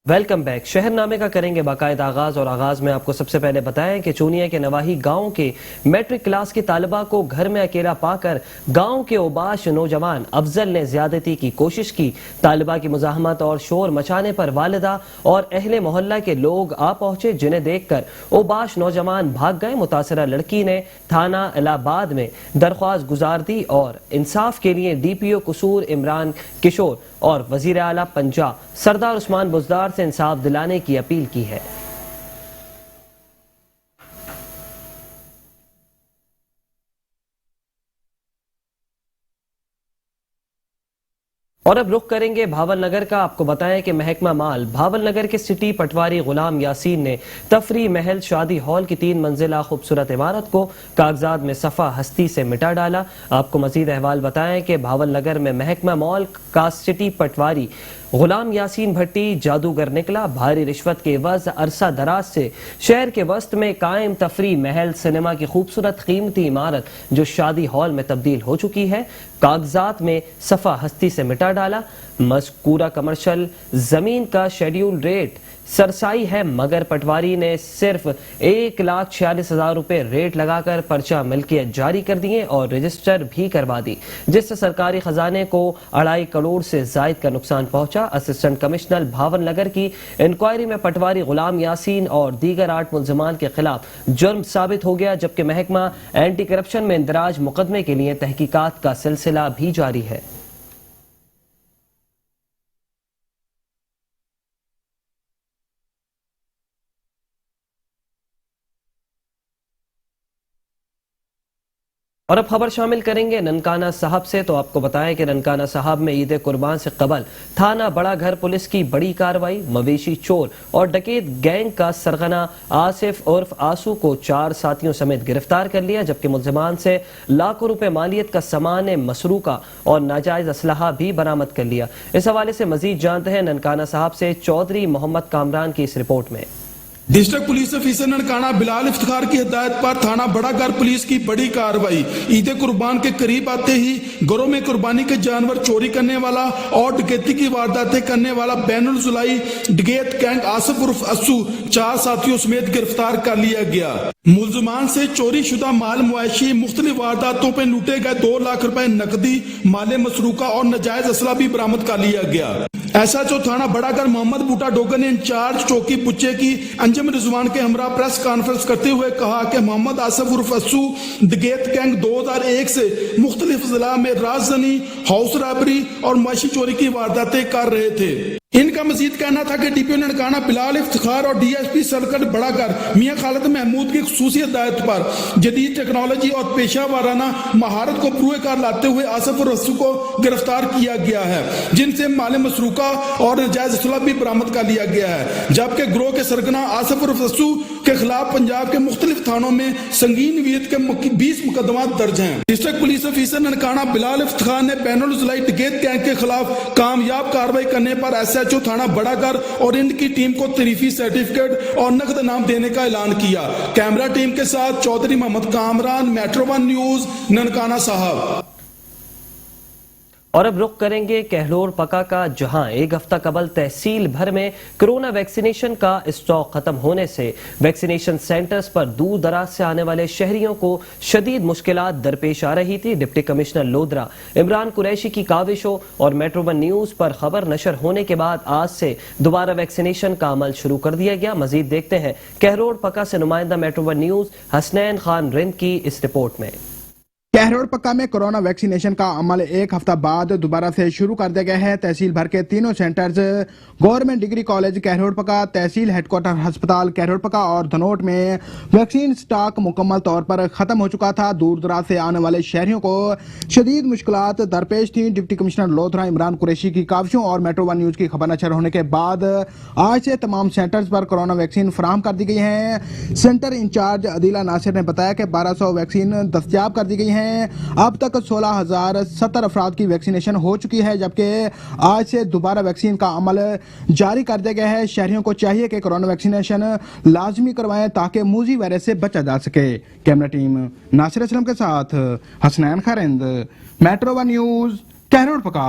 Welcome back. شہر نامے کا کریں گے باقاعدہ آغاز، اور آغاز میں آپ کو سب سے پہلے بتائیں کہ چونیا کے نواحی گاؤں کے میٹرک کلاس کی طالبہ کو گھر میں اکیلا پا کر گاؤں کے اوباش نوجوان افضل نے زیادتی کی کوشش کی۔ طالبہ کی مزاحمت اور شور مچانے پر والدہ اور اہل محلہ کے لوگ آ پہنچے، جنہیں دیکھ کر اوباش نوجوان بھاگ گئے۔ متاثرہ لڑکی نے تھانہ الہ آباد میں درخواست گزار دی اور انصاف کے لیے ڈی پی او قصور عمران کشور اور وزیر اعلیٰ پنجاب سردار عثمان بزدار سے انصاف دلانے کی اپیل کی ہے۔ اور اب رخ کریں گے بھاول نگر کا۔ آپ کو بتائیں کہ محکمہ مال بھاول نگر کے سٹی پٹواری غلام یاسین نے تفریح محل شادی ہال کی 3 منزلہ خوبصورت عمارت کو کاغذات میں صفحہ ہستی سے مٹا ڈالا۔ آپ کو مزید احوال بتائیں کہ بھاول نگر میں محکمہ مال کا سٹی پٹواری غلام یاسین بھٹی جادوگر نکلا۔ بھاری رشوت کے عوض عرصہ دراز سے شہر کے وسط میں قائم تفریح محل سنیما کی خوبصورت قیمتی عمارت جو شادی ہال میں تبدیل ہو چکی ہے، کاغذات میں صفحہ ہستی سے مٹا ڈالا۔ مذکورہ کمرشل زمین کا شیڈیول ریٹ سرسائی ہے، مگر پٹواری نے صرف 1,46,000 روپے ریٹ لگا کر پرچہ ملکیت جاری کر دیے اور رجسٹر بھی کروا دی، جس سے سرکاری خزانے کو 2.5 کروڑ سے زائد کا نقصان پہنچا۔ اسسٹنٹ کمشنر بھاول نگر کی انکوائری میں پٹواری غلام یاسین اور دیگر 8 ملزمان کے خلاف جرم ثابت ہو گیا، جبکہ محکمہ اینٹی کرپشن میں اندراج مقدمے کے لیے تحقیقات کا سلسلہ بھی جاری ہے۔ اور اب خبر شامل کریں گے ننکانہ صاحب سے۔ تو آپ کو بتائیں کہ ننکانہ صاحب میں عید قربان سے قبل تھانہ بڑا گھر پولیس کی بڑی کارروائی۔ مویشی چور اور ڈکیت گینگ کا سرغنہ آصف عرف آسو کو 4 ساتھیوں سمیت گرفتار کر لیا، جبکہ ملزمان سے لاکھوں روپے مالیت کا سامان مسروقہ اور ناجائز اسلحہ بھی برآمد کر لیا۔ اس حوالے سے مزید جانتے ہیں ننکانہ صاحب سے چودھری محمد کامران کی اس رپورٹ میں۔ ڈسٹرکٹ پولیس آفیسر ننکانہ بلال افتخار کی ہدایت پر تھانہ بڑا گھر پولیس کی بڑی کارروائی۔ عید قربان کے قریب آتے ہی گھروں میں قربانی کے جانور چوری کرنے والا اور ڈکیتی کی وارداتیں کرنے والا بین الضلعی ڈکیت گینگ آصف عرف اسو 4 ساتھیوں سمیت گرفتار کر لیا گیا۔ ملزمان سے چوری شدہ مال مویشی مختلف وارداتوں پہ لوٹے گئے 2 لاکھ روپے نقدی، مال مسروقہ اور ناجائز اسلحہ بھی برآمد کر لیا گیا۔ ایسا جو تھانہ بڑا گھر محمد بوٹا ڈوگر نے انچارج چوکی بچے کی انجم رضوان کے ہمراہ پریس کانفرنس کرتے ہوئے کہا کہ محمد آصف عرف اسو ڈکیت گینگ 2001 سے مختلف ضلع میں رازدنی، ہاؤس رابری اور معاشی چوری کی وارداتیں کر رہے تھے۔ ان کا مزید کہنا تھا کہ ڈی پی او ننکانہ بلال افتخار اور ڈی ایس پی سرکل بڑا گھر میاں خالد محمود کی خصوصی ہدایت پر جدید ٹیکنالوجی اور پیشہ وارانہ مہارت کو بروئے کار لاتے ہوئے آصف عرف اسو کو گرفتار کیا گیا ہے، جن سے مال مسروقہ اور ناجائز اسلحہ بھی برآمد کر لیا گیا ہے، جبکہ گروہ کے سرگنا آصف عرف اسو کے خلاف پنجاب کے مختلف تھانوں میں سنگین نوعیت کے 20 مقدمات درج ہیں۔ ڈسٹرکٹ پولیس آفیسر ننکانہ بلال افتخار نے بین الضلعی ڈکیت گینگ کے خلاف کامیاب کارروائی کرنے پر ایس ایچ او تھانہ بڑا گھر اور ان کی ٹیم کو تعریفی سرٹیفکیٹ اور نقد انعام دینے کا اعلان کیا۔ کیمرہ ٹیم کے ساتھ چودھری محمد کامران، میٹرو 1 نیوز، ننکانہ صاحب۔ اور اب رخ کریں گے کہلور پکا کا، جہاں ایک ہفتہ قبل تحصیل بھر میں کرونا ویکسینیشن کا اسٹاک ختم ہونے سے ویکسینیشن سینٹرز پر دور دراز سے آنے والے شہریوں کو شدید مشکلات درپیش آ رہی تھی۔ ڈپٹی کمشنر لودھرا عمران قریشی کی کاوشوں اور میٹرو 1 نیوز پر خبر نشر ہونے کے بعد آج سے دوبارہ ویکسینیشن کا عمل شروع کر دیا گیا۔ مزید دیکھتے ہیں کہلور پکا سے نمائندہ میٹرو 1 نیوز حسنین خان رند کی اس رپورٹ میں۔ کہلور پکا میں کرونا ویکسینیشن کا عمل ایک ہفتہ بعد دوبارہ سے شروع کر دیا گیا ہے۔ تحصیل بھر کے تینوں سینٹرز گورنمنٹ ڈگری کالج کہلور پکا، تحصیل ہیڈ کوارٹر ہسپتال کہلور پکا اور دھنوٹ میں ویکسین سٹاک مکمل طور پر ختم ہو چکا تھا۔ دور دراز سے آنے والے شہریوں کو شدید مشکلات درپیش تھیں۔ ڈپٹی کمشنر لودھرا عمران قریشی کی کاوشوں اور میٹرو 1 نیوز کی خبر نشر ہونے کے بعد آج سے تمام سینٹرز پر کرونا ویکسین فراہم کر دی گئی ہیں۔ سینٹر انچارج عدیلہ ناصر نے بتایا کہ 1200 ویکسین دستیاب کر دی گئی ہیں۔ اب تک 16,070 افراد کی ویکسینیشن ہو چکی ہے، جبکہ آج سے دوبارہ ویکسین کا عمل جاری کر دیا گیا ہے۔ شہریوں کو چاہیے کہ کرونا ویکسینیشن لازمی کروائیں تاکہ موذی وائرس سے بچا جا سکے۔ کیمرہ ٹیم ناصر اسلم کے ساتھ حسنین خارند، میٹرو 1 نیوز، کہلور پکا۔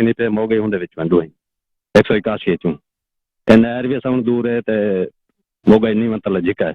ਨਹੀਂ ਤੇ ਮੋਗੇ ਉਹਦੇ ਵਿੱਚ ਵੰਡੂ 181 ਚੋਂ ਤੇ ਨਹਿਰ ਵੀ ਸਾਨੂੰ ਦੂਰ ਹੈ ਤੇ ਮੋਗਾ ਨਹੀਂ ਮਤਲਬ ਜਿਕਾ ਹੈ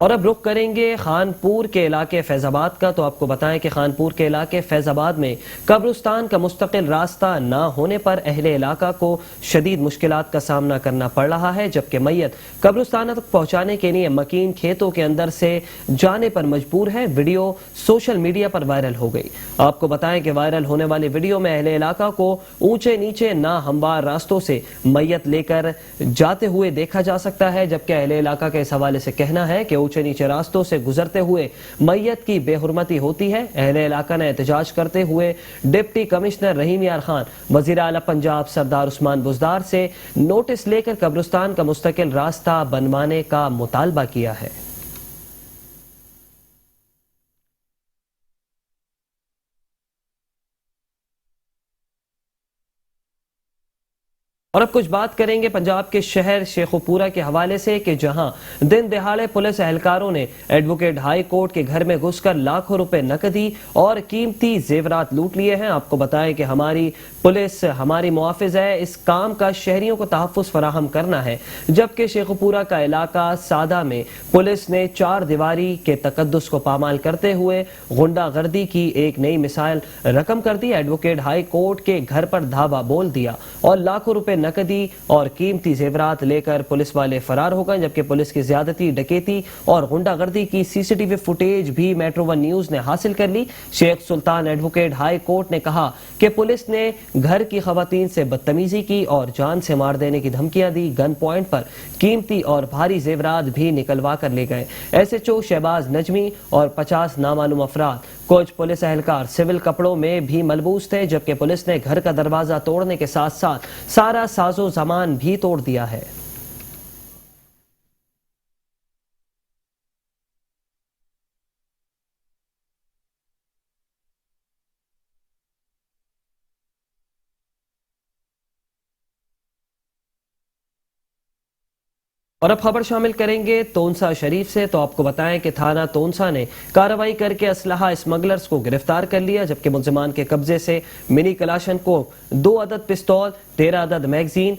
اور اب رخ کریں گے خانپور کے علاقے فیض آباد کا. تو آپ کو بتائیں کہ خانپور کے علاقے فیض آباد میں قبرستان کا مستقل راستہ نہ ہونے پر اہل علاقہ کو شدید مشکلات کا سامنا کرنا پڑ رہا ہے, جبکہ میت قبرستان تک پہنچانے کے لیے مکین کھیتوں کے اندر سے جانے پر مجبور ہے. ویڈیو سوشل میڈیا پر وائرل ہو گئی. آپ کو بتائیں کہ وائرل ہونے والی ویڈیو میں اہل علاقہ کو اونچے نیچے ناہموار راستوں سے میت لے کر جاتے ہوئے دیکھا جا سکتا ہے, جبکہ اہل علاقہ کے اس حوالے سے کہنا ہے کہ اونچے نیچے راستوں سے گزرتے ہوئے میت کی بے حرمتی ہوتی ہے. اہل علاقہ نے احتجاج کرتے ہوئے ڈپٹی کمشنر رحیم یار خان, وزیر اعلی پنجاب سردار عثمان بزدار سے نوٹس لے کر قبرستان کا مستقل راستہ بنوانے کا مطالبہ کیا ہے. اور اب کچھ بات کریں گے پنجاب کے شہر شیخوپورہ کے حوالے سے کہ جہاں دن دہاڑے پولیس اہلکاروں نے ایڈوکیٹ ہائی کورٹ کے گھر میں گھس کر لاکھوں روپے نقدی اور قیمتی زیورات لوٹ لیے ہیں. آپ کو بتائیں کہ ہماری پولیس ہماری محافظ ہے, اس کام کا شہریوں کو تحفظ فراہم کرنا ہے, جبکہ شیخوپورہ کا علاقہ سادہ میں پولیس نے چار دیواری کے تقدس کو پامال کرتے ہوئے غنڈہ گردی کی ایک نئی مثال رقم کر دی. ایڈوکیٹ ہائی کورٹ کے گھر پر دھاوا بول دیا اور لاکھوں روپے نقدی اور قیمتی زیورات لے کر پولیس والے فرار ہو گئے, جبکہ پولیس کی زیادتی, ڈکیتی اور غنڈہ گردی کی سی سی ٹی وی فوٹیج بھی میٹرو ون نیوز نے حاصل کر لی. شیخ سلطان ایڈوکیٹ ہائی کورٹ نے کہا کہ پولیس نے گھر کی خواتین سے بدتمیزی کی اور جان سے مار دینے کی دھمکیاں دی. گن پوائنٹ پر قیمتی اور بھاری زیورات بھی نکلوا کر لے گئے. ایس ایچ او شہباز نجمی اور 50 نامعلوم افراد, کچھ پولیس اہلکار سول کپڑوں میں بھی ملبوس تھے, جبکہ پولیس نے گھر کا دروازہ توڑنے کے ساتھ ساتھ سارا ساز و سامان بھی توڑ دیا ہے. اور اب خبر شامل کریں گے تونسا شریف سے. تو آپ کو بتائیں کہ تھانہ تونسا نے کارروائی کر کے اسلحہ اسمگلرز کو گرفتار کر لیا, جبکہ ملزمان کے قبضے سے منی کلاشن کو 2 عدد پستول, 13 عدد میگزین,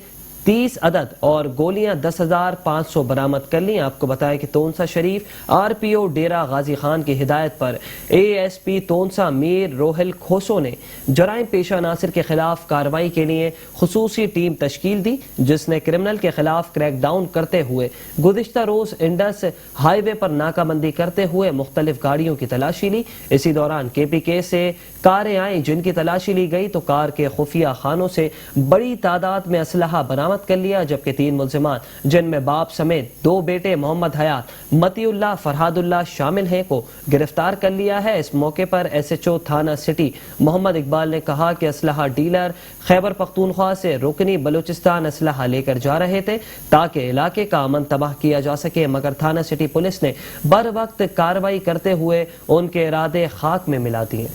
30 عدد اور گولیاں 10,500 برآمد کر لیں. آپ کو بتائیں کہ تونسا شریف آر پی او ڈیرہ غازی خان کی ہدایت پر اے ایس پی تونسا میر روہل کھوسو نے جرائم پیشہ عناصر کے خلاف کارروائی کے لیے خصوصی ٹیم تشکیل دی, جس نے کرمنل کے خلاف کریک ڈاؤن کرتے ہوئے گزشتہ روز انڈس ہائی وے پر ناکہ بندی کرتے ہوئے مختلف گاڑیوں کی تلاشی لی. اسی دوران کے پی کے سے کاریں آئیں جن کی تلاشی لی گئی, تو کار کے خفیہ خانوں سے بڑی تعداد میں اسلحہ برآمد کر لیا, جبکہ 3 ملزمان جن میں باپ سمیت 2 بیٹے محمد حیات, متی اللہ, فرحاد اللہ شامل ہیں کو گرفتار کر لیا ہے. اس موقع پر ایس ایچ او تھانہ سٹی محمد اقبال نے کہا کہ اسلحہ ڈیلر خیبر پختونخوا سے رکنی بلوچستان اسلحہ لے کر جا رہے تھے تاکہ علاقے کا امن تباہ کیا جا سکے, مگر تھانہ سٹی پولیس نے بر وقت کارروائی کرتے ہوئے ان کے ارادے خاک میں ملا دیے.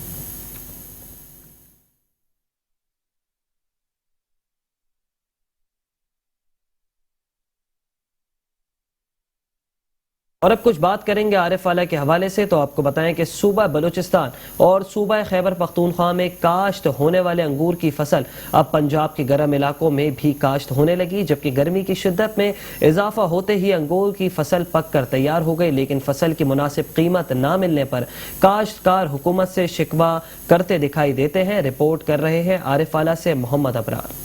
اور اب کچھ بات کریں گے عارف والا کے حوالے سے. تو آپ کو بتائیں کہ صوبہ بلوچستان اور صوبہ خیبر پختونخوا میں کاشت ہونے والے انگور کی فصل اب پنجاب کے گرم علاقوں میں بھی کاشت ہونے لگی, جبکہ گرمی کی شدت میں اضافہ ہوتے ہی انگور کی فصل پک کر تیار ہو گئی, لیکن فصل کی مناسب قیمت نہ ملنے پر کاشتکار حکومت سے شکوہ کرتے دکھائی دیتے ہیں. رپورٹ کر رہے ہیں عارف والا سے محمد ابرار.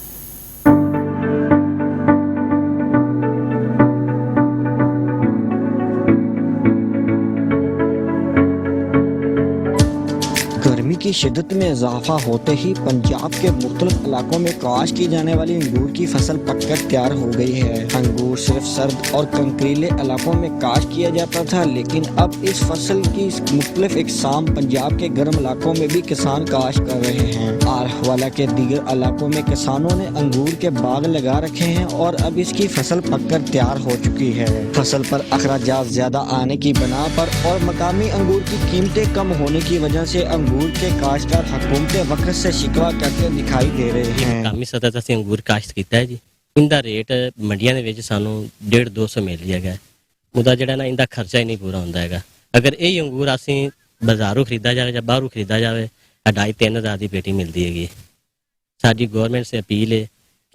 گرمی کی شدت میں اضافہ ہوتے ہی پنجاب کے مختلف علاقوں میں کاشت کی جانے والی انگور کی فصل پک کر تیار ہو گئی ہے. انگور صرف سرد اور کنکریلے علاقوں میں کاشت کیا جاتا تھا, لیکن اب اس فصل کی مختلف اقسام پنجاب کے گرم علاقوں میں بھی کسان کاشت کر رہے ہیں. آرحوالہ کے دیگر علاقوں میں کسانوں نے انگور کے باغ لگا رکھے ہیں اور اب اس کی فصل پک کر تیار ہو چکی ہے. فصل پر اخراجات زیادہ آنے کی بنا پر اور مقامی انگور کی قیمتیں کم ہونے کی وجہ سے انگور کے کاشتکار حکومت وقت سے شکوا کرتے دکھائی دے رہے ہیں. مقامی سطح تے انگور کاشت کیتا ہے جی, اندا ریٹ منڈیاں دے وچ سانو 150-200 مل جائے گا, مدا جڑا نا اندا خرچہ ہی نہیں پورا ہوندا ہے. اگر یہ انگور اسی بازاروں خریدا جائے یا باہروں خریدا جائے 2.5-3 ہزار دی پیٹی ملتی ہے. ساری گورنمنٹ سے اپیل ہے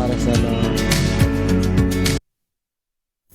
RFL।